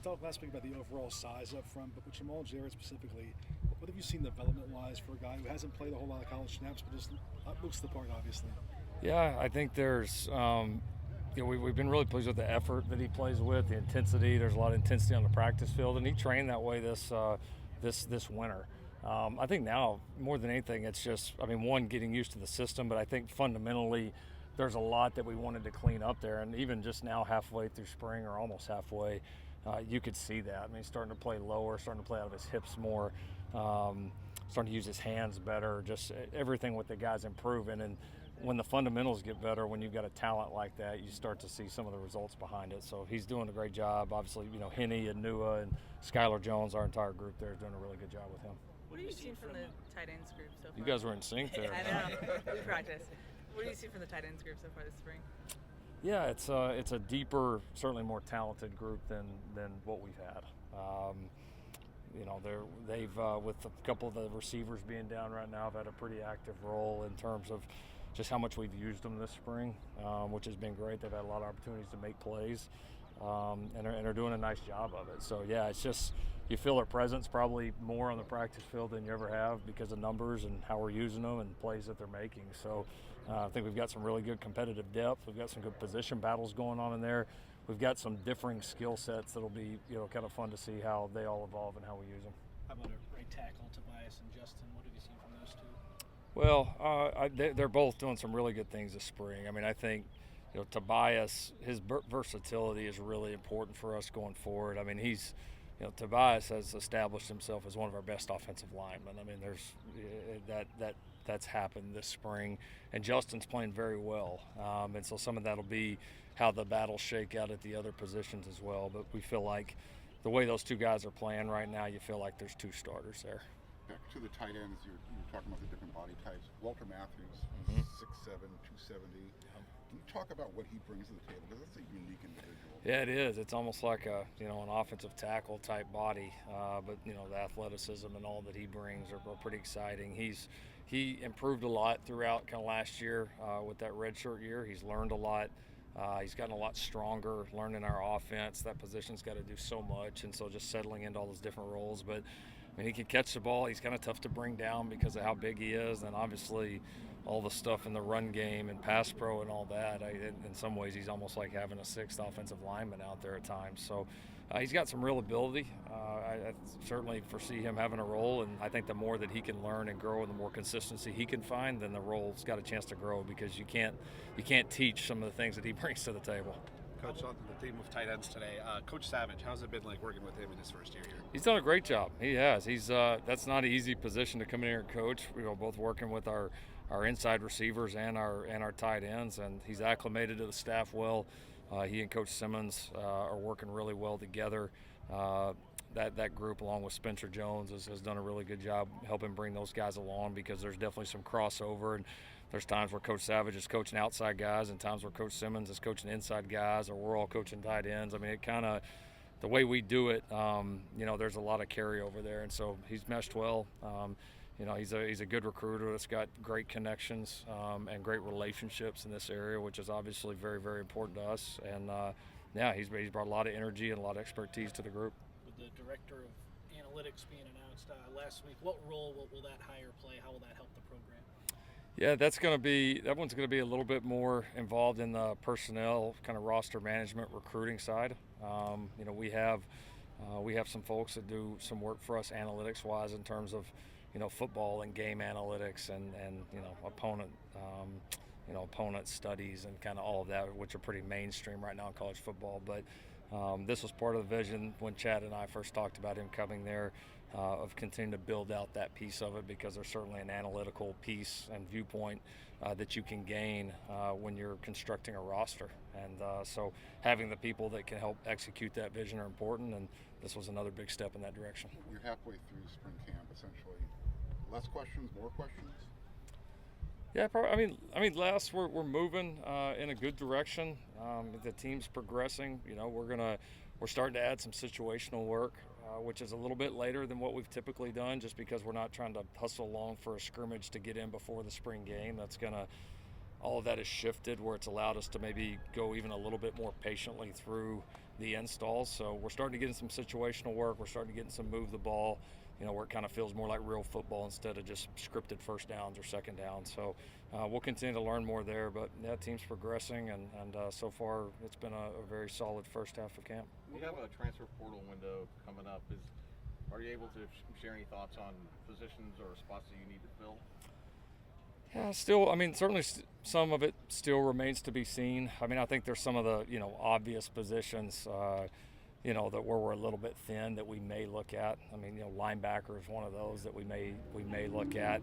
talked last week about the overall size up front, but with Jamal Jared specifically, what have you seen development-wise for a guy who hasn't played a whole lot of college snaps, but just looks the part, obviously? Yeah, I think there's, we've been really pleased with the effort that he plays with, the intensity. There's a lot of intensity on the practice field, and he trained that way this winter. I think now, more than anything, it's just, one, getting used to the system, but I think fundamentally there's a lot that we wanted to clean up there. And even just now, halfway through spring or almost halfway, you could see that. He's starting to play lower, starting to play out of his hips more, starting to use his hands better, just everything with the guys improving. And when the fundamentals get better, when you've got a talent like that, you start to see some of the results behind it. So he's doing a great job. Obviously, Henne and Nua and Skylar Jones, our entire group there, is doing a really good job with him. What have you seen from the tight ends group so far? You guys were in sync there. I know. We practiced. What do you see from the tight ends group so far this spring? Yeah, it's a deeper, certainly more talented group than what we've had. They've with a couple of the receivers being down right now, have had a pretty active role in terms of just how much we've used them this spring, which has been great. They've had a lot of opportunities to make plays, and are doing a nice job of it. So yeah, it's just you feel their presence probably more on the practice field than you ever have because of numbers and how we're using them and plays that they're making. So I think we've got some really good competitive depth. We've got some good position battles going on in there. We've got some differing skill sets that'll be kind of fun to see how they all evolve and how we use them. How about a right tackle, Tobias and Justin? What have you seen from those two? Well, they're both doing some really good things this spring. I think Tobias, his versatility is really important for us going forward. He's Tobias has established himself as one of our best offensive linemen. There's that's happened this spring, and Justin's playing very well. And so some of that'll be how the battles shake out at the other positions as well. But we feel like the way those two guys are playing right now, you feel like there's two starters there. Back to the tight ends, you're talking about the different body types. Walter Matthews, 6'7", 270. Can you talk about what he brings to the table? Because that's a unique individual. Yeah, it is. It's almost like an offensive tackle type body, but the athleticism and all that he brings are pretty exciting. He improved a lot throughout kind of last year with that redshirt year. He's learned a lot. He's gotten a lot stronger, learning our offense. That position's got to do so much, and so just settling into all those different roles. But he can catch the ball. He's kind of tough to bring down because of how big he is, and obviously all the stuff in the run game and pass pro and all that. In some ways, he's almost like having a sixth offensive lineman out there at times. So he's got some real ability. I certainly foresee him having a role, and I think the more that he can learn and grow and the more consistency he can find, then the role's got a chance to grow because you can't teach some of the things that he brings to the table. Coach, on the theme of tight ends today, Coach Savage, how's it been like working with him in his first year here? He's done a great job. He has. He's that's not an easy position to come in here and coach. Both working with our inside receivers and our tight ends, and he's acclimated to the staff well. He and Coach Simmons are working really well together. That group, along with Spencer Jones, has done a really good job helping bring those guys along because there's definitely some crossover. And there's times where Coach Savage is coaching outside guys and times where Coach Simmons is coaching inside guys, or we're all coaching tight ends. It kind of, the way we do it, there's a lot of carryover there. And so he's meshed well. He's a good recruiter that's got great connections and great relationships in this area, which is obviously very, very important to us. And, he's brought a lot of energy and a lot of expertise to the group. With the director of analytics being announced last week, what role will that hire play? How will that help the program? Yeah, that one's going to be a little bit more involved in the personnel kind of roster management recruiting side. We have some folks that do some work for us analytics wise in terms of football and game analytics and opponent opponent studies and kind of all of that, which are pretty mainstream right now in college football. But this was part of the vision when Chad and I first talked about him coming there, of continuing to build out that piece of it, because there's certainly an analytical piece and viewpoint that you can gain when you're constructing a roster. And so having the people that can help execute that vision are important, and this was another big step in that direction. You're halfway through spring camp, essentially. Less questions, more questions? Yeah, probably. Les, we're moving in a good direction. The team's progressing. We're starting to add some situational work, which is a little bit later than what we've typically done, just because we're not trying to hustle along for a scrimmage to get in before the spring game. All of that has shifted, where it's allowed us to maybe go even a little bit more patiently through the installs. So we're starting to get in some situational work. We're starting to get in some move the ball, where it kind of feels more like real football instead of just scripted first downs or second downs. So we'll continue to learn more there. But that team's progressing, and so far it's been a very solid first half of camp. We have a transfer portal window coming up. Are you able to share any thoughts on positions or spots that you need to fill? Yeah, still, certainly some of it still remains to be seen. I think there's some of the, obvious positions, that we're a little bit thin that we may look at. Linebacker is one of those that we may look at.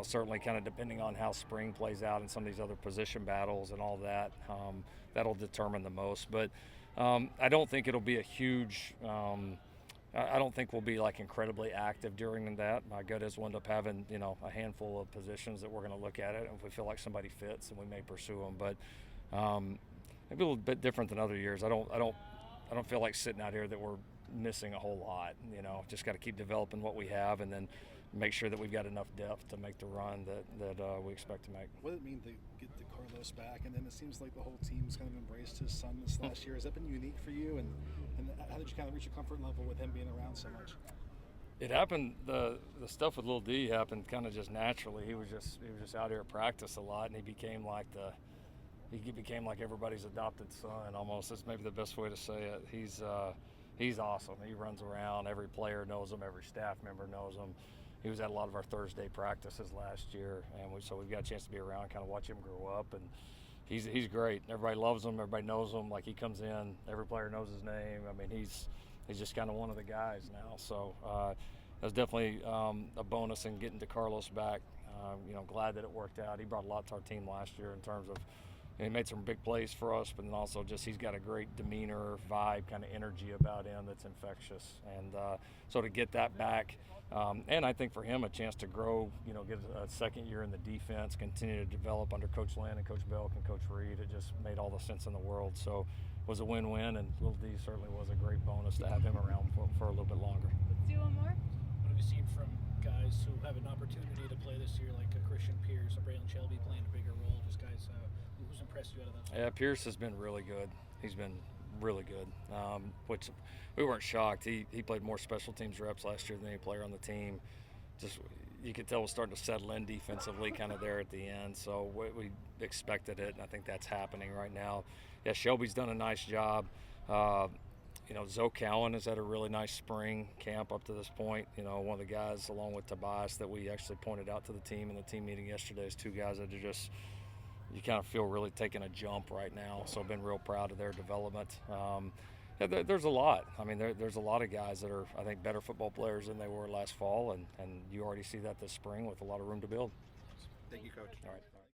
Certainly kind of depending on how spring plays out and some of these other position battles and all that, that'll determine the most. But I don't think it'll be a huge I don't think we'll be like incredibly active during that. My gut is we'll end up having, a handful of positions that we're going to look at it. And if we feel like somebody fits, then we may pursue them. But maybe a little bit different than other years. I don't feel like sitting out here that we're missing a whole lot. Just got to keep developing what we have and then make sure that we've got enough depth to make the run that we expect to make. What did it mean to get Carlos back? And then it seems like the whole team's kind of embraced his son this last year. Has that been unique for you? And how did you kind of reach a comfort level with him being around so much? It happened. The stuff with Lil D happened kind of just naturally. He was just out here at practice a lot, and he became like everybody's adopted son almost. That's maybe the best way to say it. He's awesome. He runs around. Every player knows him. Every staff member knows him. He was at a lot of our Thursday practices last year, and so we've got a chance to be around, kind of watch him grow up, and he's great. Everybody loves him. Everybody knows him. Like, he comes in, every player knows his name. He's just kind of one of the guys now. So that's definitely a bonus in getting DeCarlos back. Glad that it worked out. He brought a lot to our team last year in terms of he made some big plays for us, but then also just he's got a great demeanor, vibe, kind of energy about him that's infectious. And so to get that back, and I think for him a chance to grow, get a second year in the defense, continue to develop under Coach Lynn and Coach Belk and Coach Reed, it just made all the sense in the world. So it was a win-win, and Lil D certainly was a great bonus to have him around for a little bit longer. Let's do one more. What have you seen from guys who have an opportunity to play this year, like a Christian Pierce, a Braylon Shelby playing a bigger role? Just guys, who's impressed you out of that? Yeah, Pierce has been really good. He's been really good, which we weren't shocked. He played more special teams reps last year than any player on the team. Just you could tell we're starting to settle in defensively kind of there at the end. So we expected it, and I think that's happening right now. Yeah, Shelby's done a nice job. Zoe Cowan has had a really nice spring camp up to this point. One of the guys, along with Tobias, that we actually pointed out to the team in the team meeting yesterday is two guys that are just, you kind of feel really taking a jump right now. So I've been real proud of their development. There's a lot. There's a lot of guys that are, I think, better football players than they were last fall, and you already see that this spring with a lot of room to build. Thank you, Coach. All right.